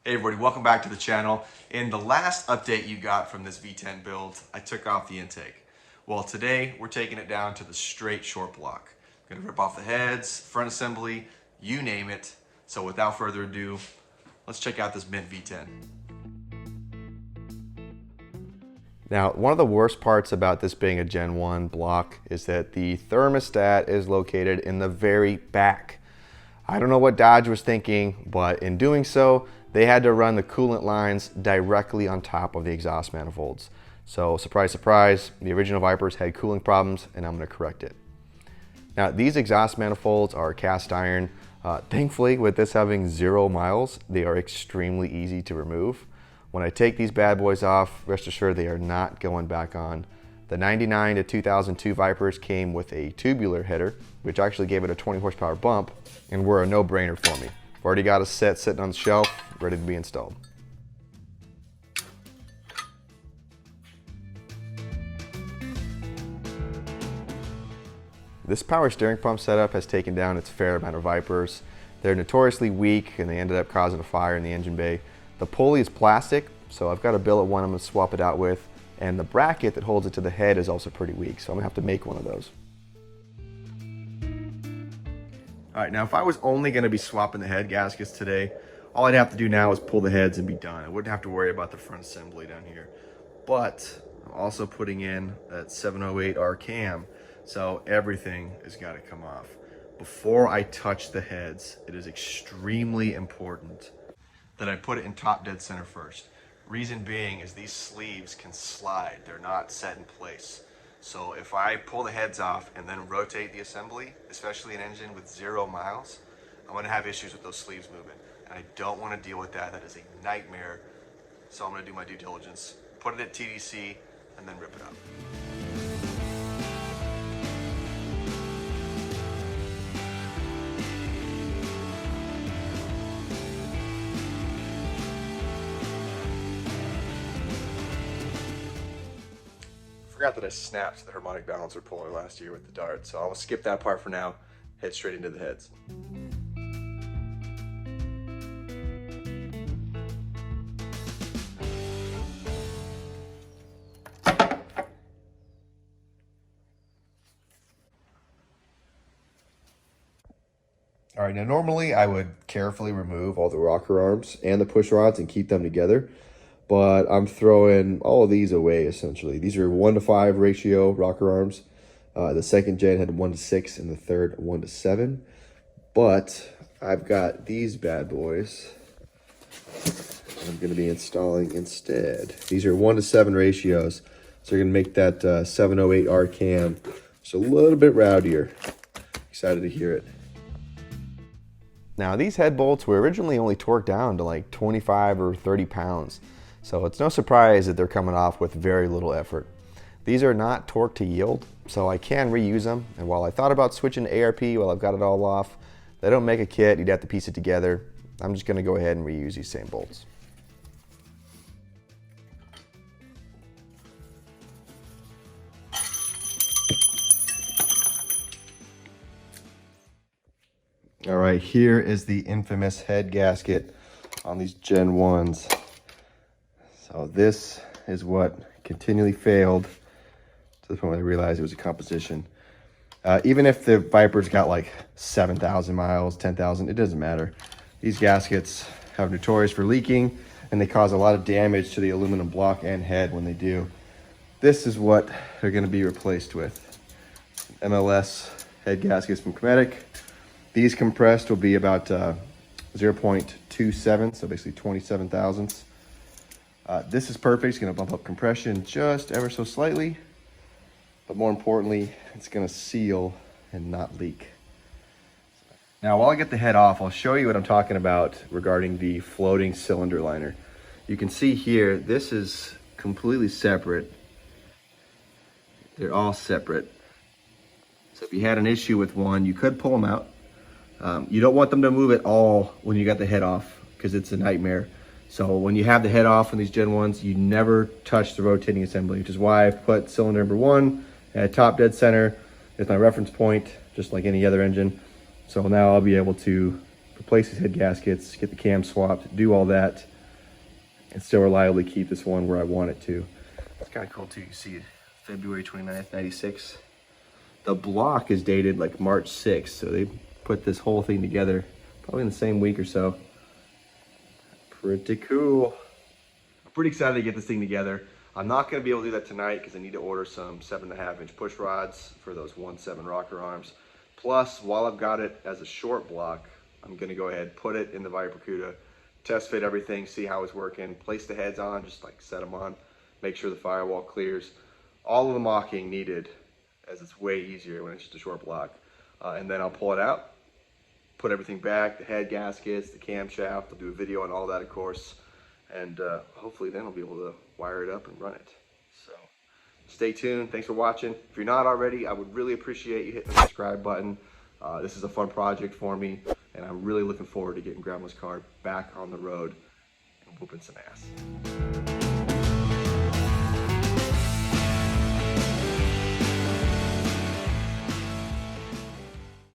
Hey everybody, welcome back to the channel. In the last update you got from this V10 build, I took off the intake. Well, today we're taking it down to the straight short block. I'm gonna rip off the heads, front assembly, you name it. So without further ado, let's check out this Mint V10. Now, one of the worst parts about this being a Gen 1 block is that the thermostat is located in the very back. I don't know what Dodge was thinking, but in doing so, they had to run the coolant lines directly on top of the exhaust manifolds. So surprise, surprise, the original Vipers had cooling problems and I'm gonna correct it. Now these exhaust manifolds are cast iron. Thankfully, with this having 0 miles, they are extremely easy to remove. When I take these bad boys off, rest assured they are not going back on. The 99 to 2002 Vipers came with a tubular header, which actually gave it a 20 horsepower bump, and were a no-brainer for me. I've already got a set sitting on the shelf, ready to be installed. This power steering pump setup has taken down its fair amount of Vipers. They're notoriously weak and they ended up causing a fire in the engine bay. The pulley is plastic, so I've got a billet one I'm gonna swap it out with, and the bracket that holds it to the head is also pretty weak, so I'm gonna have to make one of those. All right, now if I was only gonna be swapping the head gaskets today, all I'd have to do now is pull the heads and be done. I wouldn't have to worry about the front assembly down here. But I'm also putting in that 708R cam, so everything has gotta come off. Before I touch the heads, it is extremely important that I put it in top dead center first. Reason being is these sleeves can slide, they're not set in place. So if I pull the heads off and then rotate the assembly, especially an engine with 0 miles, I'm gonna have issues with those sleeves moving. And I don't wanna deal with that. That is a nightmare. So I'm gonna do my due diligence, put it at TDC, and then rip it up. Forgot that I snapped the harmonic balancer puller last year with the dart, so I'll skip that part for now, head straight into the heads. All right, now normally I would carefully remove all the rocker arms and the push rods and keep them together, but I'm throwing all of these away essentially. These are 1:5 ratio rocker arms. The second gen had 1:6 and the third 1:7. But I've got these bad boys I'm gonna be installing instead. These are 1:7 ratios. So you're gonna make that 708R cam just a little bit rowdier. Excited to hear it. Now these head bolts were originally only torqued down to like 25 or 30 pounds. So it's no surprise that they're coming off with very little effort. These are not torqued to yield, so I can reuse them. And while I thought about switching to ARP while I've got it all off, they don't make a kit, you'd have to piece it together. I'm just gonna go ahead and reuse these same bolts. All right, here is the infamous head gasket on these Gen 1s. So this is what continually failed to the point where I realized it was a composition. Even if the Viper's got like 7,000 miles, 10,000, it doesn't matter. These gaskets have notorious for leaking and they cause a lot of damage to the aluminum block and head when they do. This is what they're gonna be replaced with. MLS head gaskets from Kinetic. These compressed will be about 0.27, so basically 27 thousandths. This is perfect. It's going to bump up compression just ever so slightly, but more importantly, it's going to seal and not leak. Now, while I get the head off, I'll show you what I'm talking about regarding the floating cylinder liner. You can see here, this is completely separate. They're all separate. So if you had an issue with one, you could pull them out. You don't want them to move at all when you got the head off because it's a nightmare. So when you have the head off on these Gen 1s, you never touch the rotating assembly, which is why I've put cylinder number 1 at top dead center as my reference point, just like any other engine. So now I'll be able to replace these head gaskets, get the cam swapped, do all that, and still reliably keep this one where I want it to. It's kind of cool too. You can see February 29th, 96. The block is dated like March 6th, so they put this whole thing together probably in the same week or so. Pretty cool. I'm pretty excited to get this thing together. I'm not going to be able to do that tonight because I need to order some 7.5-inch push rods for those 1/7 rocker arms. Plus, while I've got it as a short block, I'm going to go ahead, put it in the VIPER CUDA, test fit everything, see how it's working, place the heads on, just like set them on, make sure the firewall clears. All of the mocking needed, as it's way easier when it's just a short block. And then I'll pull it out, put everything back, the head gaskets, the camshaft. I'll do a video on all that, of course. And hopefully then I'll be able to wire it up and run it. So stay tuned. Thanks for watching. If you're not already, I would really appreciate you hitting the subscribe button. This is a fun project for me, and I'm really looking forward to getting Grandma's car back on the road and whooping some ass.